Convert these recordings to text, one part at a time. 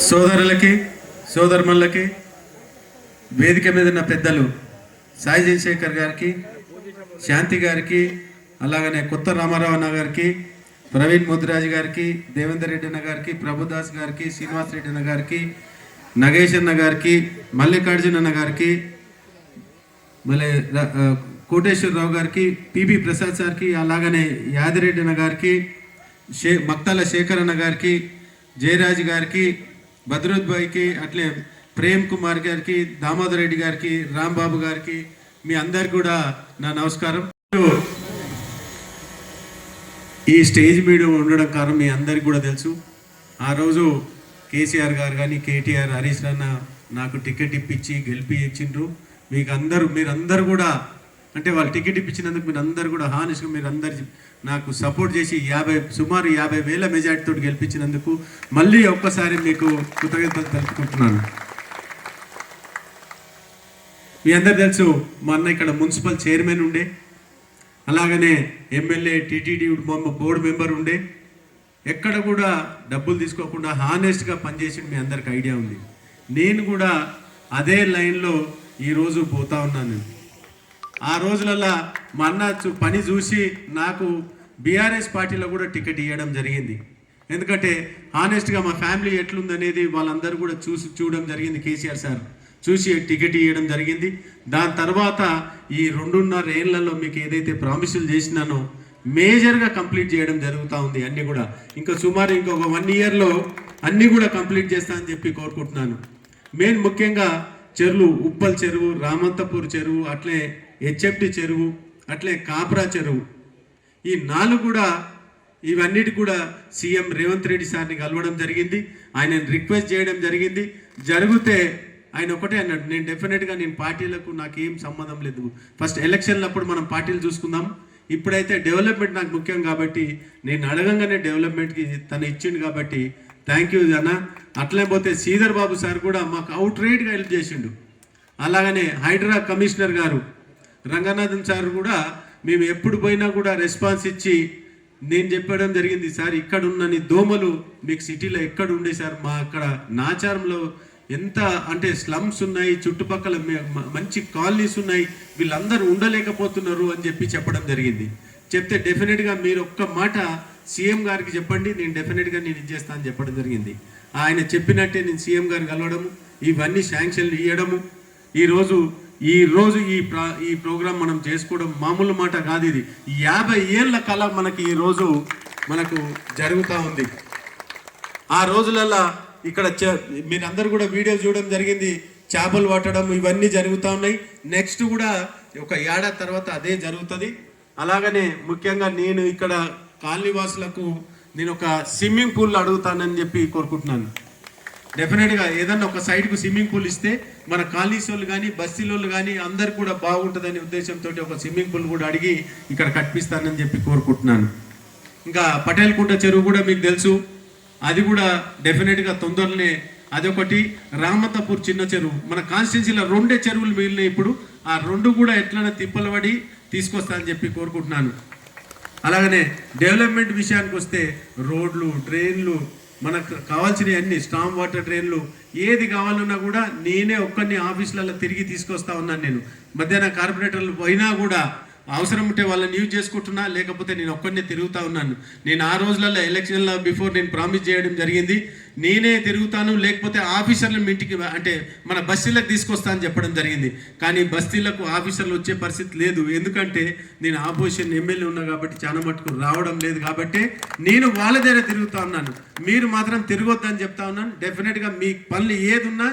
సోదరులకి సోదరుమల్లకి వేదిక మీద ఉన్న పెద్దలు సాయి జయశేఖర్ గారికి, శాంతి గారికి, అలాగనే కొత్త రామారావు అన్న గారికి, ప్రవీణ్ ముదిరాజు గారికి, దేవేందర్ రెడ్డి అన్న గారికి, ప్రభుదాస్ గారికి, శ్రీనివాస్ రెడ్డి అన్న గారికి, నగేష్ అన్న గారికి, మల్లికార్జున అన్న గారికి, మళ్ళీ కోటేశ్వరరావు గారికి, పిబి ప్రసాద్ సార్కి, అలాగనే యాదిరెడ్డి అన్న గారికి, మక్తల శేఖర్ అన్న గారికి, జయరాజ్ గారికి, బద్రుద్ భాయ్కి, అట్లే ప్రేమ్ కుమార్ గారికి, దామోదర్ రెడ్డి గారికి, రాంబాబు గారికి, మీ అందరికి కూడా నా నమస్కారం. ఈ స్టేజ్ మీద ఉండడం కారణం మీ అందరికి కూడా తెలుసు. ఆ రోజు కేసీఆర్ గారు కానీ, కేటీఆర్, హరీష్ రాన్న నాకు టికెట్ ఇప్పించి గెలిపించిండ్రు. మీరందరూ కూడా అంటే వాళ్ళు టికెట్ ఇప్పించినందుకు మీరందరూ కూడా హానెస్ట్గా మీరందరు నాకు సపోర్ట్ చేసి సుమారు 50,000 మెజార్టీతో గెలిపించినందుకు మళ్ళీ ఒక్కసారి మీకు కృతజ్ఞతలు తెలుపుకుంటున్నాను. మీ అందరు తెలుసు, మా అన్న ఇక్కడ మున్సిపల్ చైర్మన్ ఉండే, అలాగనే ఎమ్మెల్యే, టీటీడీ బోర్డు మెంబర్ ఉండే, ఎక్కడ కూడా డబ్బులు తీసుకోకుండా హానెస్ట్గా పనిచేసి మీ అందరికి ఐడియా ఉంది. నేను కూడా అదే లైన్లో ఈరోజు పోతా ఉన్నాను. ఆ రోజులలో మా అన్న పని చూసి నాకు బీఆర్ఎస్ పార్టీలో కూడా టికెట్ ఇవ్వడం జరిగింది. ఎందుకంటే హానెస్ట్గా మా ఫ్యామిలీ ఎట్లుందనేది వాళ్ళందరూ కూడా చూడడం జరిగింది. కేసీఆర్ సార్ చూసి టికెట్ ఇవ్వడం జరిగింది. దాని తర్వాత ఈ 2.5 ఏళ్లలో మీకు ఏదైతే ప్రామిసులు చేసినానో మేజర్గా కంప్లీట్ చేయడం జరుగుతూ ఉంది. అన్నీ కూడా ఇంకా సుమారు ఇంకొక 1 ఇయర్లో అన్నీ కూడా కంప్లీట్ చేస్తా అని చెప్పి కోరుకుంటున్నాను. మెయిన్ ముఖ్యంగా చెరువులు, ఉప్పల్ చెరువు, రామంతపూర్ చెరువు, అట్లే హెచ్ఎఫ్టి చెరువు, అట్లే కాప్రా చెరువు, ఈ 4 కూడా ఇవన్నిటి కూడా సీఎం రేవంత్ రెడ్డి సార్ని కలవడం జరిగింది. ఆయన రిక్వెస్ట్ చేయడం జరిగింది. జరిగితే ఆయన ఒకటే అన్నాడు, నేను డెఫినెట్గా పార్టీలకు నాకేం సంబంధం లేదు, ఫస్ట్ ఎలక్షన్లప్పుడు మనం పార్టీలు చూసుకుందాం, ఇప్పుడైతే డెవలప్మెంట్ నాకు ముఖ్యం కాబట్టి నేను అడగంగానే డెవలప్మెంట్కి తను ఇచ్చిండు కాబట్టి థ్యాంక్ యూ అన్న. అట్లే పోతే శ్రీధర్ బాబు సార్ కూడా మాకు అవుట్ రైట్గా హెల్ప్ చేసిండు. అలాగనే హైడ్రా కమిషనర్ గారు రంగనాథన్ సార్ కూడా మేము ఎప్పుడు పోయినా కూడా రెస్పాన్స్ ఇచ్చి నేను చెప్పడం జరిగింది, సార్ ఇక్కడ ఉన్న దోమలు మీకు సిటీలో ఎక్కడ ఉండే సార్, మా అక్కడ నాచారంలో ఎంత అంటే స్లమ్స్ ఉన్నాయి, చుట్టుపక్కల మంచి కాలనీస్ ఉన్నాయి, వీళ్ళందరూ ఉండలేకపోతున్నారు అని చెప్పడం జరిగింది. చెప్తే డెఫినెట్గా మీరు ఒక్క మాట సీఎం గారికి చెప్పండి, నేను డెఫినెట్గా నేను ఇచ్చేస్తా అని చెప్పడం జరిగింది. ఆయన చెప్పినట్టే నేను సీఎం గారిని కలవడము, ఇవన్నీ శాంక్షన్లు ఇవ్వడము, ఈరోజు ఈ ప్రోగ్రాం మనం చేసుకోవడం మామూలు మాట కాదు. ఇది 50 ఏళ్ల కళ మనకి ఈరోజు మనకు జరుగుతూ ఉంది. ఆ రోజులలో ఇక్కడ మీరందరూ కూడా వీడియో చూడడం జరిగింది, చేపలు పట్టడం ఇవన్నీ జరుగుతూ ఉన్నాయి. నెక్స్ట్ కూడా ఒక ఏడాది తర్వాత అదే జరుగుతుంది. అలాగనే ముఖ్యంగా నేను ఇక్కడ కాలనీవాసులకు నేను ఒక స్విమ్మింగ్ పూల్ అడుగుతానని చెప్పి కోరుకుంటున్నాను. డెఫినెట్గా ఏదన్నా ఒక సైడ్కు స్విమ్మింగ్ పూల్ ఇస్తే మన కాలనీస్ వాళ్ళు కానీ బస్తీలోళ్ళు కానీ అందరు కూడా బాగుంటుందనే ఉద్దేశంతో ఒక స్విమ్మింగ్ పూల్ కూడా అడిగి ఇక్కడ కట్టిస్తానని చెప్పి కోరుకుంటున్నాను. ఇంకా పటేల్కుంట చెరువు కూడా మీకు తెలుసు, అది కూడా డెఫినెట్గా తొందరలోనే, అదొకటి. రామంతపూర్ చిన్న చెరువు, మన కాన్స్టిట్యున్సీలో 2 చెరువులు మిగిలినాయి. ఇప్పుడు ఆ 2 కూడా ఎట్లైనా తిప్పలు పడి తీసుకొస్తా అని చెప్పి కోరుకుంటున్నాను. అలాగనే డెవలప్మెంట్ విషయానికి వస్తే రోడ్లు, డ్రైన్లు, మనకు కావాల్సినవి అన్ని, స్టామ్ వాటర్ డ్రైన్లు, ఏది కావాలన్నా కూడా నేనే ఒక్కరిని ఆఫీసులలో తిరిగి తీసుకొస్తా ఉన్నాను. నేను మధ్యాహ్నం కార్పొరేటర్లు పోయినా కూడా అవసరం ఉంటే వాళ్ళని యూజ్ చేసుకుంటున్నా, లేకపోతే నేను ఒక్కరినే తిరుగుతూ ఉన్నాను. నేను ఆ రోజులలో ఎలక్షన్ల బిఫోర్ నేను ప్రామిస్ చేయడం జరిగింది, నేనే తిరుగుతాను, లేకపోతే ఆఫీసర్లు మీ ఇంటికి అంటే మన బస్తీలకు తీసుకొస్తా అని చెప్పడం జరిగింది. కానీ బస్తీలకు ఆఫీసర్లు వచ్చే పరిస్థితి లేదు, ఎందుకంటే నేను ఆపోజిషన్ ఎమ్మెల్యే ఉన్నా కాబట్టి చాలా మటుకు రావడం లేదు. కాబట్టి నేను వాళ్ళ దగ్గర తిరుగుతూ ఉన్నాను, మీరు మాత్రం తిరగొద్దని చెప్తా ఉన్నాను. డెఫినెట్గా మీ పనులు ఏది ఉన్నా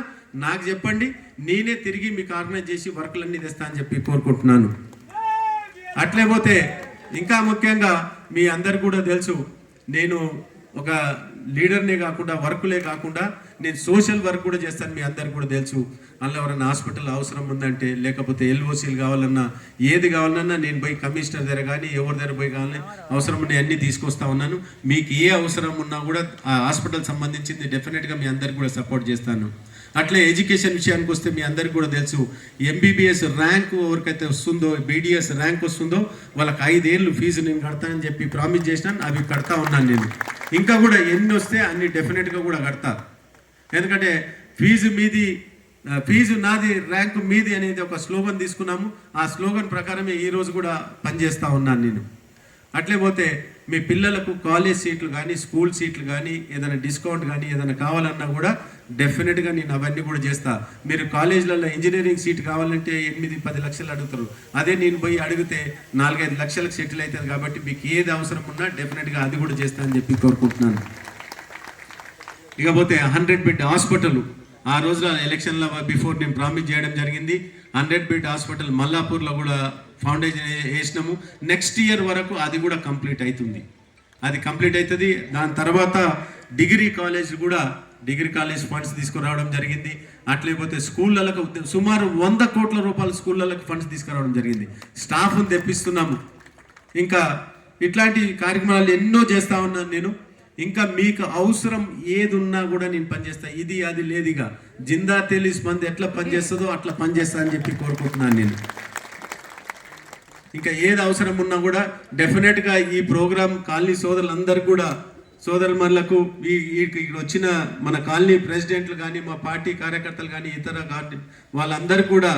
నాకు చెప్పండి, నేనే తిరిగి మీకు ఆర్గనైజ్ చేసి వర్కులన్నీ తెస్తా అని చెప్పి కోరుకుంటున్నాను. అట్లే పోతే ఇంకా ముఖ్యంగా మీ అందరు కూడా తెలుసు, నేను ఒక లీడర్నే కాకుండా వర్కులే కాకుండా నేను సోషల్ వర్క్ కూడా చేస్తాను. మీ అందరికి కూడా తెలుసు, అందులో ఎవరైనా హాస్పిటల్ అవసరం ఉందంటే, లేకపోతే ఎల్ఓసీలు కావాలన్నా, ఏది కావాలన్నా నేను పోయి కమిషనర్ దగ్గర కానీ ఎవరి దగ్గర పోయి కావాలని అవసరం ఉండే అన్నీ తీసుకొస్తా ఉన్నాను. మీకు ఏ అవసరం ఉన్నా కూడా ఆ హాస్పిటల్ సంబంధించింది డెఫినెట్గా మీ అందరికి కూడా సపోర్ట్ చేస్తాను. అట్లే ఎడ్యుకేషన్ విషయానికి వస్తే మీ అందరికి కూడా తెలుసు, ఎంబీబీఎస్ ర్యాంకు ఎవరికైతే వస్తుందో, బీడీఎస్ ర్యాంక్ వస్తుందో వాళ్ళకి 5 ఏళ్ళు ఫీజు నేను కడతానని చెప్పి ప్రామిస్ చేసినాను. అవి కడతా ఉన్నాను నేను. ఇంకా కూడా ఎన్ని వస్తే అన్ని డెఫినెట్గా కూడా కడతా. ఎందుకంటే ఫీజు నాది ర్యాంకు మీది అనేది ఒక స్లోగన్ తీసుకున్నాము. ఆ స్లోగన్ ప్రకారమే ఈరోజు కూడా పనిచేస్తూ ఉన్నాను నేను. అట్లే పోతే మీ పిల్లలకు కాలేజ్ సీట్లు కానీ స్కూల్ సీట్లు కానీ ఏదైనా డిస్కౌంట్ కానీ ఏదైనా కావాలన్నా కూడా డెఫినెట్గా నేను అవన్నీ కూడా చేస్తా. మీరు కాలేజీలలో ఇంజనీరింగ్ సీట్ కావాలంటే 8-10 లక్షలు అడుగుతారు. అదే నేను పోయి అడిగితే 4-5 లక్షలకు సెటిల్ అవుతుంది. కాబట్టి మీకు ఏది అవసరం ఉన్నా డెఫినెట్గా అది కూడా చేస్తా అని చెప్పి కోరుకుంటున్నాను. ఇకపోతే 100 బెడ్ హాస్పిటల్ ఆ రోజుల ఎలక్షన్ల బిఫోర్ నేను ప్రామిస్ చేయడం జరిగింది. 100 బెడ్ హాస్పిటల్ మల్లాపూర్లో కూడా ఫౌండేషన్ వేసినాము. నెక్స్ట్ ఇయర్ వరకు అది కూడా కంప్లీట్ అవుతుంది. అది కంప్లీట్ అవుతుంది. దాని తర్వాత డిగ్రీ కాలేజ్ ఫండ్స్ తీసుకురావడం జరిగింది. అట్లేకపోతే స్కూళ్ళకు సుమారు 100 కోట్ల రూపాయల స్కూళ్ళకు ఫండ్స్ తీసుకురావడం జరిగింది. స్టాఫ్ని తెప్పిస్తున్నాము. ఇంకా ఇట్లాంటి కార్యక్రమాలు ఎన్నో చేస్తూ ఉన్నాను నేను. ఇంకా మీకు అవసరం ఏది ఉన్నా కూడా నేను పనిచేస్తా. ఇది అది లేదుగా జిందా తెలీస్ మంది ఎట్లా పనిచేస్తుందో అట్లా పనిచేస్తా అని చెప్పి కోరుకుంటున్నాను నేను. ఇంకా ఏది అవసరం ఉన్నా కూడా డెఫినెట్గా ఈ ప్రోగ్రాం కాలనీ సోదరులందరికీ కూడా సోదరులకు ఇక్కడ వచ్చిన మన కాలనీ ప్రెసిడెంట్లు కానీ మా పార్టీ కార్యకర్తలు కానీ ఇతర వాళ్ళందరికీ కూడా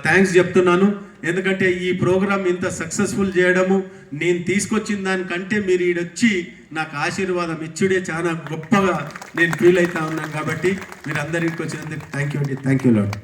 థ్యాంక్స్ చెప్తున్నాను. ఎందుకంటే ఈ ప్రోగ్రాం ఇంత సక్సెస్ఫుల్ చేయడము నేను తీసుకొచ్చిన దానికంటే మీరు ఈడొచ్చి నాకు ఆశీర్వాదం ఇచ్చుడే చాలా గొప్పగా నేను ఫీల్ అవుతా ఉన్నాను. కాబట్టి మీరు అందరికి వచ్చినందుకు థ్యాంక్ యూ లార్డ్.